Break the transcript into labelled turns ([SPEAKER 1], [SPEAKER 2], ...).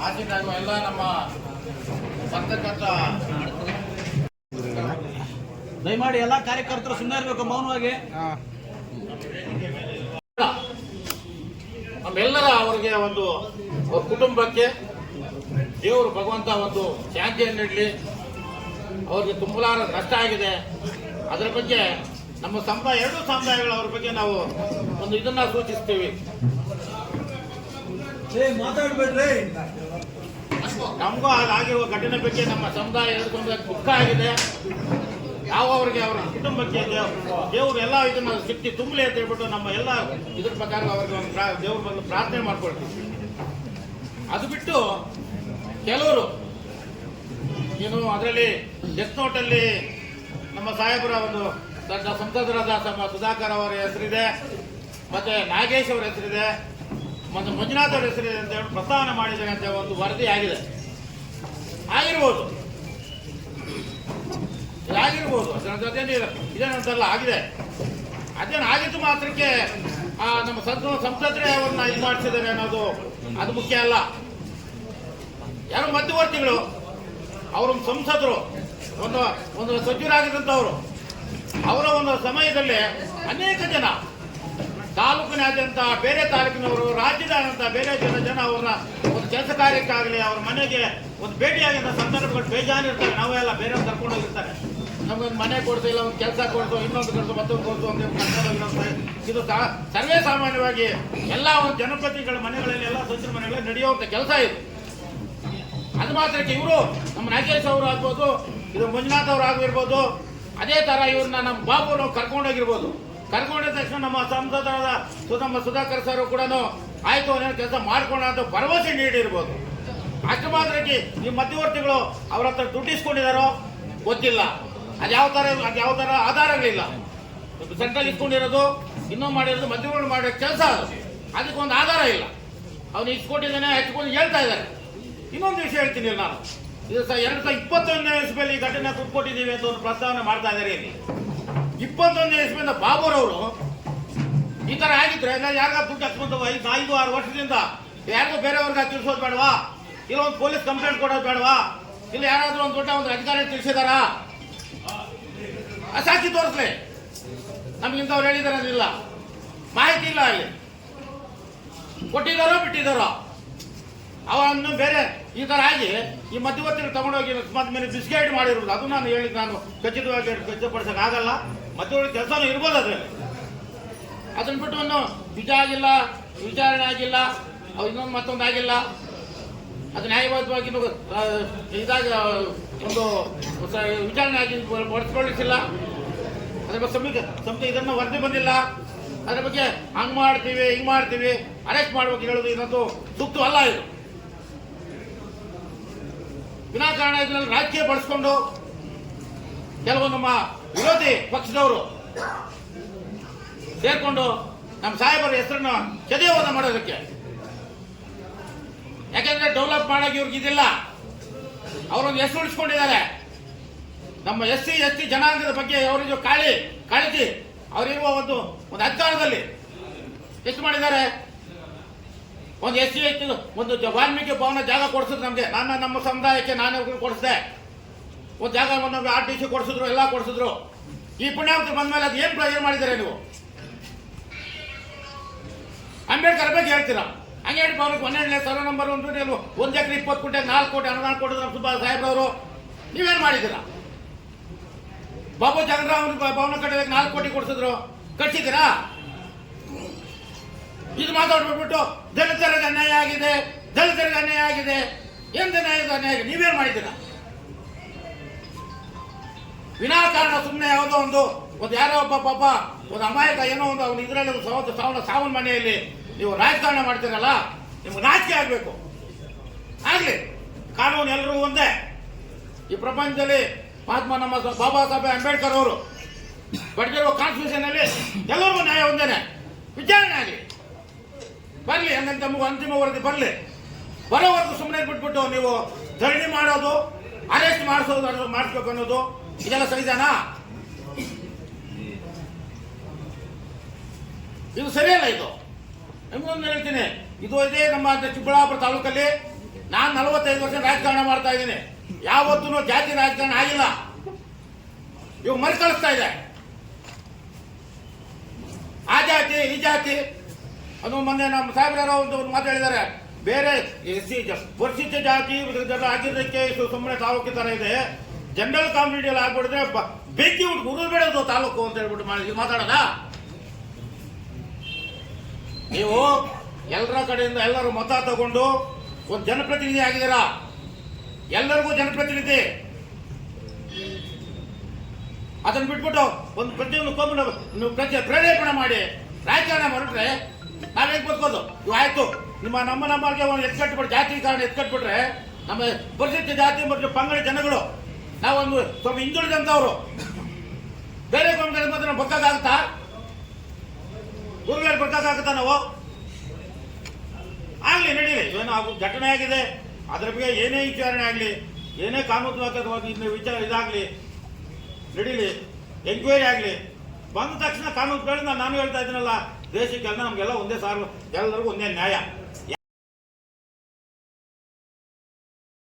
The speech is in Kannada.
[SPEAKER 1] ಆಚೆಗಾಗುವ ಎಲ್ಲ ನಮ್ಮ ಬರ್ತಕ್ಕಂಥ
[SPEAKER 2] ದಯಮಾಡಿ ಎಲ್ಲ ಕಾರ್ಯಕರ್ತರು ಸುಮ್ಮನೆ ಇರಬೇಕು, ಮೌನವಾಗಿ.
[SPEAKER 1] ನಮ್ಮೆಲ್ಲರ ಅವರಿಗೆ ಒಂದು ಅವ್ರ ಕುಟುಂಬಕ್ಕೆ ದೇವರು ಭಗವಂತ ಒಂದು ಶಾಂತಿಯನ್ನು ನೀಡಲಿ. ಅವ್ರಿಗೆ ತುಂಬಲಾರ ನಷ್ಟ ಆಗಿದೆ. ಅದರ ಬಗ್ಗೆ ನಮ್ಮ ಸಮುದಾಯ, ಎರಡೂ ಸಮುದಾಯಗಳ ಅವ್ರ ಬಗ್ಗೆ ನಾವು ಒಂದು ಇದನ್ನ ಸೂಚಿಸ್ತೀವಿ.
[SPEAKER 2] ಮಾತಾಡ್ಬೇಡ್ರಿ.
[SPEAKER 1] ನಮಗೂ ಆಗಿರುವ ಘಟನೆ ಬಗ್ಗೆ ನಮ್ಮ ಸಮುದಾಯ ಎರಡು ಸಮುದಾಯ ದುಃಖ ಆಗಿದೆ. ನಾವು ಅವರಿಗೆ ಅವರ ಕುಟುಂಬಕ್ಕೆ ದೇವರು ಎಲ್ಲ ಇದನ್ನ ಶಕ್ತಿ ತುಂಬಲಿ ಅಂತ ಹೇಳ್ಬಿಟ್ಟು ನಮ್ಮ ಎಲ್ಲ ಇದ್ರ ಪ್ರಕಾರ ಅವ್ರಿಗೆ ಒಂದು ದೇವ್ರ ಬಗ್ಗೆ ಪ್ರಾರ್ಥನೆ ಮಾಡ್ಕೊಳ್ತೀವಿ. ಅದು ಬಿಟ್ಟು ಕೆಲವರು ಏನು ಅದರಲ್ಲಿ ಡೆತ್ ನೋಟಲ್ಲಿ ನಮ್ಮ ಸಾಹೇಬರ ಒಂದು ಸಂಸದರಾದ ಸುಧಾಕರ್ ಅವರ ಹೆಸರಿದೆ, ಮತ್ತೆ ನಾಗೇಶ್ ಅವರ ಹೆಸರಿದೆ, ಮತ್ತು ಮಂಜುನಾಥ್ ಅವರ ಹೆಸರಿದೆ ಅಂತ ಹೇಳಿ ಪ್ರಸ್ತಾವನೆ ಮಾಡಿದ್ದಾರೆ ಅಂತ ಒಂದು ವರದಿ ಆಗಿದೆ. ಆಗಿರ್ಬೋದು, ಇದಾಗಿರ್ಬೋದು, ಇದೇನಂತೆಲ್ಲ ಆಗಿದೆ. ಅದೇನು ಆಗಿದ್ದು ಮಾತ್ರಕ್ಕೆ ನಮ್ಮ ಸಂಸದರೇ ಅವ್ರನ್ನ ಇದು ಮಾಡಿಸಿದ್ದಾರೆ ಅನ್ನೋದು ಅದು ಮುಖ್ಯ ಅಲ್ಲ. ಯಾರು ಮಧ್ಯವರ್ತಿಗಳು, ಅವರು ಸಂಸದರು, ಒಂದು ಸಚಿವರಾಗಿದ್ದಂಥವ್ರು, ಅವರ ಒಂದು ಸಮಯದಲ್ಲಿ ಅನೇಕ ಜನ ತಾಲೂಕಿನಾದ್ಯಂತ ಬೇರೆ ತಾಲೂಕಿನವರು, ರಾಜ್ಯದಾದ್ಯಂತ ಬೇರೆ ಜನ ಅವ್ರನ್ನ ಒಂದು ಕೆಲಸ ಕಾರ್ಯಕ್ಕಾಗಲಿ ಅವ್ರ ಮನೆಗೆ ಒಂದು ಭೇಟಿಯಾಗಿದ್ದ ಸಂದರ್ಭಗಳು ಬೇಜಾನಿರ್ತಾರೆ. ನಾವೆಲ್ಲ ಬೇರೆಯವ್ರು ಕರ್ಕೊಂಡು ಹೋಗಿರ್ತಾರೆ, ನಮಗೊಂದು ಮನೆ ಕೊಡ್ಸು, ಇಲ್ಲ ಒಂದು ಕೆಲಸ ಕೊಡ್ಸು, ಇನ್ನೊಂದು ಕೊಡ್ಸು, ಮತ್ತೊಂದು ಕೊಡ್ಸು ಅಂತ ಕರ್ಕೊಂಡೋಗಿರ್ತಾರೆ. ಇದು ಸರ್ವೇ ಸಾಮಾನ್ಯವಾಗಿ ಎಲ್ಲ ಒಂದು ಜನಪ್ರತಿನಿಧಿಗಳ ಮನೆಗಳಲ್ಲಿ, ಎಲ್ಲ ಸಚಿವರ ಮನೆಗಳಲ್ಲಿ ನಡೆಯುವಂಥ ಕೆಲಸ ಇದು. ಅದು ಮಾತ್ರಕ್ಕೆ ಇವರು ನಮ್ಮ ನಾಗೇಶ್ ಅವರು ಆಗ್ಬೋದು, ಇದು ಮಂಜುನಾಥ್ ಅವರು ಆಗಿರ್ಬೋದು, ಅದೇ ತರ ಇವ್ರನ್ನ ನಮ್ಮ ಬಾಬು ನಾವು ಕರ್ಕೊಂಡೋಗಿರ್ಬೋದು. ಕರ್ಕೊಂಡ ತಕ್ಷಣ ನಮ್ಮ ಸಂಸದರಾದ ನಮ್ಮ ಸುಧಾಕರ್ ಸರ್ ಕೂಡ ಆಯ್ತು ಅವನೇನು ಕೆಲಸ ಮಾಡ್ಕೊಂಡ ಅಂತ ಭರವಸೆ ನೀಡಿರ್ಬೋದು. ಅಷ್ಟು ಮಾತ್ರಕ್ಕೆ ಈ ಮಧ್ಯವರ್ತಿಗಳು ಅವ್ರ ಹತ್ರ ದುಡ್ಡು ಇಸ್ಕೊಂಡಿದಾರೋ ಗೊತ್ತಿಲ್ಲ. ಅದು ಯಾವ ತರ ಆಧಾರಗಳಿಲ್ಲ. ಸೆಂಟ್ರಲ್ ಇಸ್ಕೊಂಡಿರೋದು, ಇನ್ನೂ ಮಾಡಿರೋದು, ಮಧ್ಯವರ್ತಿ ಮಾಡೋ ಕೆಲಸ ಅದು. ಅದಕ್ಕೊಂದು ಆಧಾರ ಇಲ್ಲ. ಅವನು ಇಸ್ಕೊಂಡಿದ್ದಾನೆ, ಹಚ್ಕೊಂಡು ಹೇಳ್ತಾ ಇದ್ದಾರೆ. ಇನ್ನೊಂದು ವಿಷಯ ಹೇಳ್ತೀನಿ ನಾನು, ಇದು 2021ನೇ ಇಸ್ವಿಯಲ್ಲಿ ಈ ಘಟನೆ ಕೊಟ್ಟಿದ್ದೀವಿ ಅಂತ ಒಂದು ಪ್ರಸ್ತಾವನೆ ಮಾಡ್ತಾ ಇದ್ದಾರೆ. ಇಲ್ಲಿ 21ನೇ ಇಸ್ವಿಯಿಂದ ಬಾಬುರವರು ಈ ತರ ಆಗಿದ್ರೆ ಯಾರಿಗ ದುಡ್ಡು ಹಚ್ಕೊಂತ 5-6 ವರ್ಷದಿಂದ ಯಾರಿಗೂ ಬೇರೆಯವ್ರಿಗೆ ತಿಳಿಸೋದು ಬೇಡವಾ? ಇಲ್ಲ ಒಂದು ಪೊಲೀಸ್ ಕಂಪ್ಲೇಂಟ್ ಕೊಡೋದು ಬೇಡವಾ? ಇಲ್ಲ ಯಾರಾದ್ರೂ ಒಂದು ದೊಡ್ಡ ಒಂದು ಅಧಿಕಾರಿ ತಿಳಿಸಿದಾರ? ಸಾಕ್ಷಿ ತೋರಿಸ್ಲಿ. ನಮ್ಗಿಂತವ್ರು ಹೇಳಿದಾರಿಲ್ಲ, ಮಾಹಿತಿ ಇಲ್ಲ, ಅಲ್ಲಿ ಕೊಟ್ಟಿದ್ದಾರೋ ಬಿಟ್ಟಿದ್ದಾರೋ. ಅವನ್ನು ಬೇರೆ ಈ ತರ ಆಗಿ ಈ ಮಧ್ಯವರ್ತಿಗಳು ತಗೊಂಡೋಗಿ ಮೇಲೆ ಬಿಸ್ಕೆಟ್ ಮಾಡಿರೋದು, ಅದು ನಾನು ಹೇಳಿದ್, ನಾನು ಖಚಿತವಾಗಿ ಖಚಿತಪಡಿಸಕ್ ಆಗಲ್ಲ. ಮಧ್ಯವರ್ತಿ ಕೆಲಸನೂ ಇರ್ಬೋದು ಅದರಲ್ಲಿ. ಅದನ್ನ ಬಿಟ್ಟು ಒಂದು ನಿಜ ಆಗಿಲ್ಲ, ವಿಚಾರಣೆ ಆಗಿಲ್ಲ, ಇನ್ನೊಂದು ಮತ್ತೊಂದು ಆಗಿಲ್ಲ, ಅದು ನ್ಯಾಯಬದ್ಧವಾಗಿ ಇದಾಗ ಒಂದು ವಿಚಾರಣೆ ಆಗಿ ಬಳಸ್ಕೊಳ್ಳಿಸಿಲ್ಲ. ಅದ್ರ ಬಗ್ಗೆ ಸಮಿತಿ ಇದನ್ನು ವರದಿ ಬಂದಿಲ್ಲ. ಅದ್ರ ಬಗ್ಗೆ ಹಂಗ್ ಮಾಡ್ತೀವಿ, ಹಿಂಗ್ ಮಾಡ್ತೀವಿ, ಅರೆಸ್ಟ್ ಮಾಡ್ಬೇಕು ಹೇಳೋದು ಇದೊಂದು ಸೂಕ್ತ ಅಲ್ಲ. ಇದು ವಿನಾಕಾರಣ ಇದರಲ್ಲಿ ರಾಜಕೀಯ ಬಳಸ್ಕೊಂಡು ಕೆಲವು ನಮ್ಮ ವಿರೋಧಿ ಪಕ್ಷದವರು ಸೇರ್ಕೊಂಡು ನಮ್ಮ ಸಾಹೇಬರ ಹೆಸರನ್ನು ಚದೆಯೋದ ಮಾಡೋದಕ್ಕೆ. ಯಾಕೆಂದ್ರೆ ಡೆವಲಪ್ ಮಾಡಕ್ಕೆ ಇವ್ರಿಗೆ ಇದಿಲ್ಲ. ಅವರೊಂದು ಹೆಸರು ಉಳಿಸ್ಕೊಂಡಿದ್ದಾರೆ. ನಮ್ಮ SC ST ಜನಾಂಗದ ಬಗ್ಗೆ ಅವರಿಗೆ ಕಾಳಜಿ ಅವರಿರುವ ಒಂದು ಅಧಿಕಾರದಲ್ಲಿ ಎಷ್ಟು ಮಾಡಿದ್ದಾರೆ. ಒಂದು SC ಒಂದು ವಾಲ್ಮೀಕಿ ಭವನ ಜಾಗ ಕೊಡಿಸಿದ್ರು ನಮಗೆ, ನಮ್ಮ ಸಮುದಾಯಕ್ಕೆ ನಾನೇ ಕೊಡಿಸಿದೆ. ಒಂದು ಜಾಗ ಒಂದು RTC ಕೊಡಿಸಿದ್ರು, ಎಲ್ಲ ಕೊಡಿಸಿದ್ರು. ಈ ಪುಣ್ಯಾವತಿ ಬಂದ ಮೇಲೆ ಅದು ಏನು ಮಾಡಿದ್ದಾರೆ ನೀವು? ಅಂಬೇಡ್ಕರ್ ಬಗ್ಗೆ ಹೇಳ್ತೀರಾ? ಅಂಗೇಡಿ ಭವನಕ್ಕೆ 12ನೇ ಸರ್ವೆ ನಂಬರ್ 1 ಎಕರೆ 20 ಗುಂಟೆ 4 ಕೋಟಿ ಅನುದಾನ ಕೊಟ್ಟಿದ್ರು ನಮ್ಮ ಸುಬ್ಬ ಸಾಹೇಬ್ರವರು. ನೀವೇನು ಮಾಡಿದ್ದೀರಾ? ಬಾಬು ಜಗನ್ರಾವ್ ಭವನ ಕಟ್ಟೋದಕ್ಕೆ 4 ಕೋಟಿ ಕೊಡಿಸಿದ್ರು, ಕಟ್ಟಿದ್ದೀರಾ? ಇದು ಮಾತಾಡ್ಬಿಟ್ಟು ದಲಿತರಿಗೆ ಅನ್ಯಾಯ ಆಗಿದೆ, ದಲಿತರಿಗೆ ಅನ್ಯಾಯ ಆಗಿದೆ, ಎಂತ ಅನ್ಯಾಯ ಆಗಿದೆ? ನೀವೇನು ಮಾಡಿದ್ದೀರಾ? ವಿನಾಕಾರಣ ಸುಮ್ಮನೆ ಯಾವುದೋ ಒಂದು ಯಾರೋ ಒಬ್ಬ ಪಾಪ ಒಂದು ಅಮಾಯಕ ಏನೋ ಒಂದು ಅವನು ಇದರಲ್ಲಿ ಸಾವನ್ ಮನೆಯಲ್ಲಿ ನೀವು ರಾಜಕಾರಣ ಮಾಡ್ತೀರಲ್ಲ, ನಿಮ್ಗೆ ನಾಚಿಕೆ ಆಗಬೇಕು. ಆಗ್ಲಿ, ಕಾನೂನು ಎಲ್ಲರೂ ಒಂದೇ. ಈ ಪ್ರಪಂಚದಲ್ಲಿ ಮಹಾತ್ಮ ನಮ್ಮ ಬಾಬಾ ಸಾಹೇಬ್ ಅಂಬೇಡ್ಕರ್ ಅವರು ಬರೆದಿರುವ ಕಾನ್ಸ್ಟಿಟ್ಯೂಷನ್ ಅಲ್ಲಿ ಎಲ್ಲರಿಗೂ ನ್ಯಾಯ ಒಂದೇನೆ. ವಿಚಾರಣೆ ಆಗಲಿ, ಬರಲಿ, ಹಂಗಂತ ಅಂತಿಮ ವರದಿ ಬರಲಿ. ಬರೋವರೆಗೂ ಸುಮ್ಮನೆ ಬಿಟ್ಬಿಟ್ಟು ನೀವು ಧರಣಿ ಮಾಡೋದು, ಅರೆಸ್ಟ್ ಮಾಡಿಸ್ಬೇಕು ಅನ್ನೋದು ಇದೆಲ್ಲ ಸರಿದಾನಾ? ಇದು ಸರಿಯಲ್ಲ. ಇದು ನಿಮ್ಗೊಂದು ಹೇಳ್ತೀನಿ, ಇದು ಇದೇ ನಮ್ಮ ಚಿಕ್ಕಬಳ್ಳಾಪುರ ತಾಲೂಕಲ್ಲಿ ನಾನು 45 ವರ್ಷ ರಾಜಕಾರಣ ಮಾಡ್ತಾ ಇದ್ದೀನಿ, ಯಾವತ್ತೂ ಜಾತಿ ರಾಜಕಾರಣ ಆಗಿಲ್ಲ. ಇವಾಗ ಮರುಕಳಿಸ್ತಾ ಇದೆ. ಆ ಜಾತಿ ಈ ಜಾತಿ ಅದು ಮೊನ್ನೆ ನಮ್ಮ ಸಾಹೇಬ್ರ ಒಂದು ಮಾತು ಹೇಳಿದ್ದಾರೆ, ಬೇರೆ ಪರಿಶಿಷ್ಟ ಜಾತಿ ಆಗಿದ್ದಕ್ಕೆ ಸುಮ್ಮನೆ ತಾಲೂಕು ತರ ಇದೆ, ಜನರಲ್ ಕಮ್ಯುನಿಟಿಯಲ್ಲಿ ಆಗ್ಬಿಡಿದ್ರೆ ಬೆಂಕಿ ಉರಿಬೇಡದು ತಾಲೂಕು ಅಂತ ಹೇಳ್ಬಿಟ್ಟು ಮಾತಾಡೋದ. ನೀವು ಎಲ್ಲರ ಕಡೆಯಿಂದ ಎಲ್ಲರೂ ಮತ ತಗೊಂಡು ಒಂದು ಜನಪ್ರತಿನಿಧಿ ಆಗಿದ್ದೀರಾ, ಎಲ್ಲರಿಗೂ ಜನಪ್ರತಿನಿಧಿ. ಅದನ್ನ ಬಿಟ್ಬಿಟ್ಟು ಒಂದು ಪ್ರತಿಯೊಂದು ಕೊಂಬಿಟ್ಟು ಪ್ರೇರೇಪಣೆ ಮಾಡಿ ರಾಜಕಾರಣ ಮಾಡಿಟ್ರೆ ನಾವೇನ್ ಬದುಕೋದು? ಇವು ಆಯ್ತು, ನಮ್ಮಲ್ಲಿ ಒಂದು ಎತ್ಕಟ್ಬಿಟ್ಟು ಜಾತಿ ಕಾರಣ ಎತ್ಕಟ್ಬಿಟ್ರೆ ನಮ್ಮ ಪರಿಶಿಷ್ಟ ಜಾತಿ ಮತ್ತು ಪಂಗಡ ಜನಗಳು ನಾವೊಂದು ಸ್ವಲ್ಪ ಹಿಂದುಳಿದಂತವ್ರು ಬೇರೆ ಕೊಂಬ ಮಾತ್ರ ಬದುಕಾಗುತ್ತಾ? ಊರುಗಳು ಬದುಕಾಗುತ್ತಾ? ನಾವು ಆಗ್ಲಿ ನಡೀಲಿ, ಏನೋ ಘಟನೆ ಆಗಿದೆ, ಅದ್ರ ಬಗ್ಗೆ ಏನೇ ವಿಚಾರಣೆ ಆಗಲಿ, ಏನೇ ಕಾನೂನಾತ್ಮಕವಾಗಿ ವಿಚಾರ ಇದಾಗಲಿ ನಡೀಲಿ, ಎಂಕ್ವೈರಿ ಆಗಲಿ, ಬಂದ ತಕ್ಷಣ ಕಾನೂನುಗಳಿಂದ ನಾನು ಹೇಳ್ತಾ ಇದ್ದೀನಲ್ಲ, ದೇಶಕ್ಕೆಲ್ಲ ನಮಗೆಲ್ಲ ಒಂದೇ ಸಾರು, ಎಲ್ಲರಿಗೂ ಒಂದೇ ನ್ಯಾಯ.